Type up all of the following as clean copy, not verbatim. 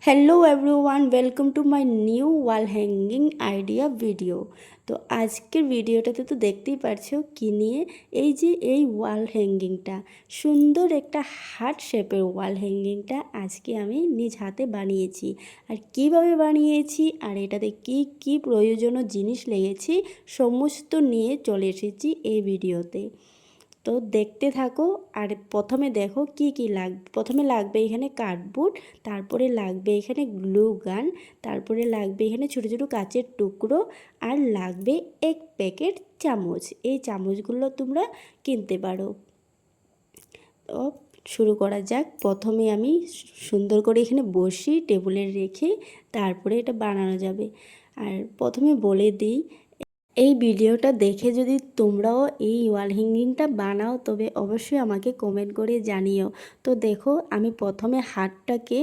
Hello everyone, welcome to my new wall hanging idea video. তো আজকের ভিডিওটাতে তো দেখতেই পারছো কি নিয়ে। এই যে এই ওয়াল হ্যাঙ্গিংটা, সুন্দর একটা হার্ট শেপের ওয়াল হ্যাঙ্গিংটা আজকে আমি নিজ হাতে বানিয়েছি। আর কিভাবে বানিয়েছি আর এটাতে কি কি প্রয়োজনীয় জিনিস লেগেছি সমস্ত নিয়ে চলে এসেছি এই ভিডিওতে। তো দেখতে থাকো। আর প্রথমে দেখো কি কি লাগবে। প্রথমে লাগবে এখানে কার্ডবোর্ড, তারপরে লাগবে এখানে গ্লু গান, তারপরে লাগবে এখানে ছোটো ছোটো কাচের টুকরো, আর লাগবে এক প্যাকেট চামচ। এই চামচগুলো তোমরা কিনতে পারো। তো শুরু করা যাক। প্রথমে আমি সুন্দর করে এখানে বসি টেবিলে রেখে, তারপরে এটা বানানো যাবে। আর প্রথমে বলে দিই, এই ভিডিওটা দেখে যদি তোমরাও এই ওয়াল হ্যাঙ্গিংটা বানাও তবে অবশ্যই আমাকে কমেন্ট করে জানিও। তো দেখো, আমি প্রথমে হাতটাকে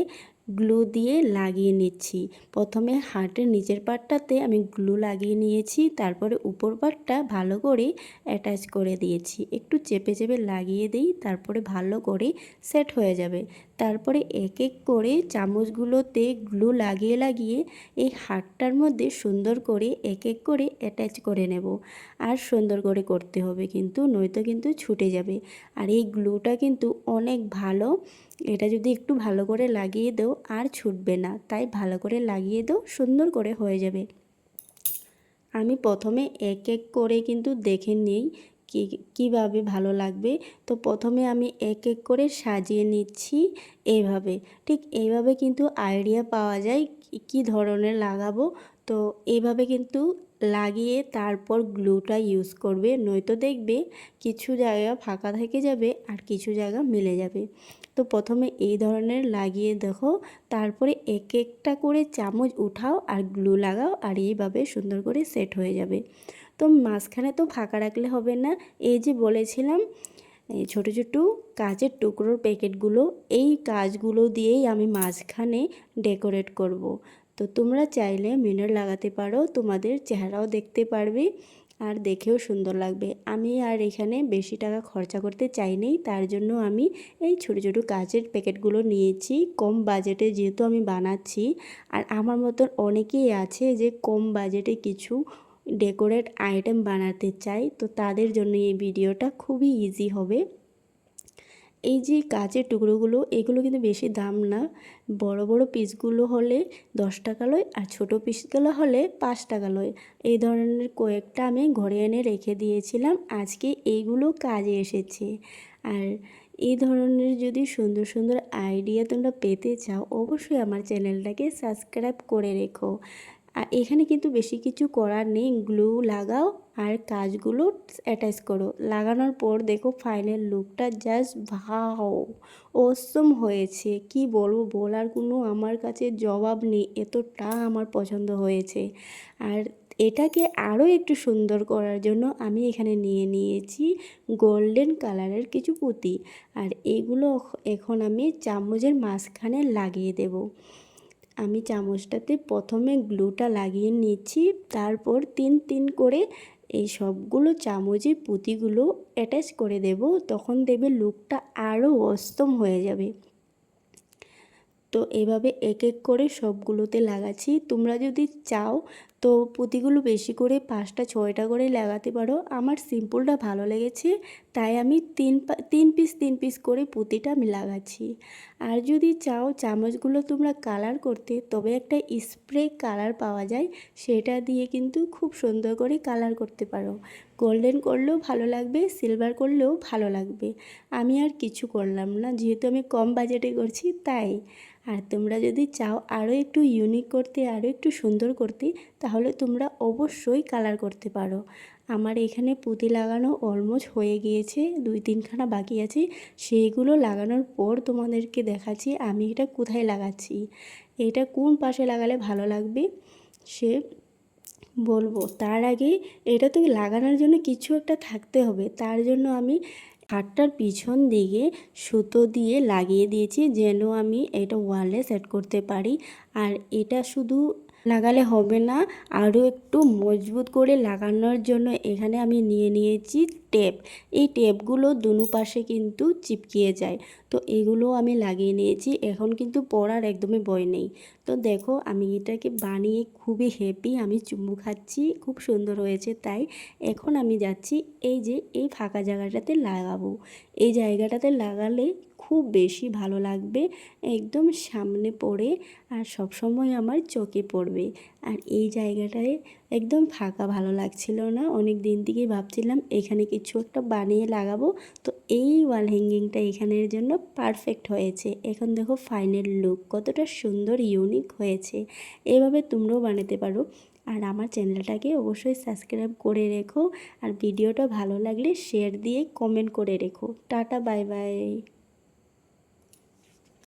গ্লু দিয়ে লাগিয়ে নিচ্ছি। প্রথমে হার্টের নিচের পার্টটাতে আমি গ্লু লাগিয়ে নিয়েছি, তারপরে উপর পার্টটা ভালো করে অ্যাটাচ করে দিয়েছি। একটু চেপে চেপে লাগিয়ে দিই, তারপরে ভালো করে সেট হয়ে যাবে। তারপরে এক এক করে চামচগুলোতে গ্লু লাগিয়ে লাগিয়ে এই হারটার মধ্যে সুন্দর করে এক এক করে অ্যাটাচ করে নেব। আর সুন্দর করে করতে হবে কিন্তু, নয়তো কিন্তু ছুটে যাবে। আর এই গ্লুটা কিন্তু অনেক ভালো, এটা যদি একটু ভালো করে লাগিয়ে দাও আর ছুটবে না। তাই ভালো করে লাগিয়ে দাও, সুন্দর করে হয়ে যাবে। আমি প্রথমে এক এক করে কিন্তু দেখে নিই কীভাবে ভালো লাগবে। তো প্রথমে আমি এক এক করে সাজিয়ে নিচ্ছি এইভাবে। ঠিক এইভাবে কিন্তু আইডিয়া পাওয়া যায় কী ধরনের লাগাবো। তো এইভাবে কিন্তু লাগিয়ে তারপর গ্লুটা ইউজ করবে, নয়তো দেখবে কিছু জায়গা ফাঁকা থেকে যাবে আর কিছু জায়গা মিলে যাবে। তো প্রথমে এই ধরনের লাগিয়ে দেখো, তারপরে এক একটা করে চামচ উঠাও আর গ্লু লাগাও, আর এইভাবে সুন্দর করে সেট হয়ে যাবে। তো মাঝখানে তো ফাঁকা রাখলে হবে না। এই যে বলেছিলাম এই ছোটো ছোটো কাচের টুকরোর প্যাকেটগুলো, এই কাজগুলো দিয়েই আমি মাঝখানে ডেকোরেট করব। তো তোমরা চাইলে মিরর লাগাতে পারো, তোমাদের চেহারাও দেখতে পারবে আর দেখেও সুন্দর লাগবে। আমি আর এখানে বেশি টাকা খরচা করতে চাইনি, তার জন্য আমি এই ছোটো ছোটো কাচের প্যাকেটগুলো নিয়েছি। কম বাজেটে যেহেতু আমি বানাচ্ছি, আর আমার মতন অনেকেই আছে যে কম বাজেটে কিছু ডেকোরেট আইটেম বানাতে চাই, তো তাদের জন্য এই ভিডিওটা খুবই ইজি হবে। এই যে কাচের টুকরোগুলো, এগুলো কিন্তু বেশি দাম না। বড় বড় পিসগুলো হলে 10 টাকা লয়, আর ছোটো পিসগুলো হলে 5 টাকা লয়। এই ধরনের কয়েকটা আমি ঘরে এনে রেখে দিয়েছিলাম, আজকে এইগুলো কাজে এসেছে। আর এই ধরনের যদি সুন্দর সুন্দর আইডিয়া তোমরা পেতে চাও, অবশ্যই আমার চ্যানেলটাকে সাবস্ক্রাইব করে রেখো। আর এখানে কিন্তু বেশি কিছু করার নেই, গ্লু লাগাও আর কাজগুলো অ্যাটাচ করো। লাগানোর পর দেখো ফাইনাল লুকটা জাস্ট ভাও, অসম হয়েছে। কি বলবো, বলার কোনো আমার কাছে জবাব নেই, এতটা আমার পছন্দ হয়েছে। আর এটাকে আরও একটু সুন্দর করার জন্য আমি এখানে নিয়ে নিয়েছি গোল্ডেন কালারের কিছু পুঁতি, আর এগুলো এখন আমি চামচের মাঝখানে লাগিয়ে দেব। আমি চামচটাতে প্রথমে গ্লুটা লাগিয়ে নিচ্ছি, তারপর তিন তিন করে এই সবগুলো চামচের পুঁতিগুলো অ্যাটাচ করে দেব। তখন দেখবে লুকটা আরও অসম হয়ে যাবে। তো এভাবে এক এক করে সবগুলোতে লাগাচ্ছি। তোমরা যদি চাও তো পুঁতিগুলো বেশি করে 5টা 6টা করে লাগাতে পারো। আমার সিম্পলটা ভালো লেগেছে, তাই আমি তিন পিস করে পুঁতিটা আমি লাগাচ্ছি। আর যদি চাও চামচগুলো তোমরা কালার করতে, তবে একটা স্প্রে কালার পাওয়া যায়, সেটা দিয়ে কিন্তু খুব সুন্দর করে কালার করতে পারো। গোল্ডেন করলেও ভালো লাগবে, সিলভার করলেও ভালো লাগবে। আমি আর কিছু করলাম না, যেহেতু আমি কম বাজেটে করছি তাই। আর তোমরা যদি চাও আরও একটু ইউনিক করতে, আরও একটু সুন্দর করতে, তাহলে তোমরা অবশ্যই কালার করতে পারো। আমার এখানে পুঁতি লাগানো অলমোস্ট হয়ে গিয়েছে, 2-3খানা বাকি আছে। সেইগুলো লাগানোর পর তোমাদেরকে দেখাচ্ছি আমি এটা কোথায় লাগাচ্ছি। এটা কোন পাশে লাগালে ভালো লাগবে সে বলবো। তার আগে এটা তো লাগানোর জন্য কিছু একটা থাকতে হবে, তার জন্য আমি খাটটার পিছন দিকে সুতো দিয়ে লাগিয়ে দিয়েছি, যেন আমি এটা ওয়ালে সেট করতে পারি। আর এটা শুধু লাগালে হবে না, আরও একটু মজবুত করে লাগানোর জন্য এখানে আমি নিয়ে নিয়েছি টেপ। এই টেপগুলো দুনো পাশে কিন্তু চিপকিয়ে যায়, তো এগুলো আমি লাগিয়ে নিয়েছি। এখন কিন্তু পড়ার একদমই ভয় নেই। তো দেখো আমি এটাকে বানিয়ে খুবই হ্যাপি, আমি চুমু খাচ্ছি, খুব সুন্দর হয়েছে। তাই এখন আমি যাচ্ছি এই যে এই ফাঁকা জায়গাটাতে লাগাবো। এই জায়গাটাতে লাগালে খুব বেশি ভালো লাগবে, একদম সামনে পড়ে আর সব সময় আমার চোখে পড়বে। আর এই জায়গাটায় একদম ফাঁকা ভালো লাগছিল না, অনেক দিন থেকেই ভাবছিলাম এখানে কিছু একটা বানিয়ে লাগাবো। তো এই ওয়াল হ্যাঙ্গিংটা এখানের জন্য পারফেক্ট হয়েছে। এখন দেখো ফাইনাল লুক কতটা সুন্দর ইউনিক হয়েছে। এভাবে তোমরাও বানাতে পারো। আর আমার চ্যানেলটাকে অবশ্যই সাবস্ক্রাইব করে রেখো, আর ভিডিওটা ভালো লাগলে শেয়ার দিয়ে কমেন্ট করে রেখো। Tata, bye bye.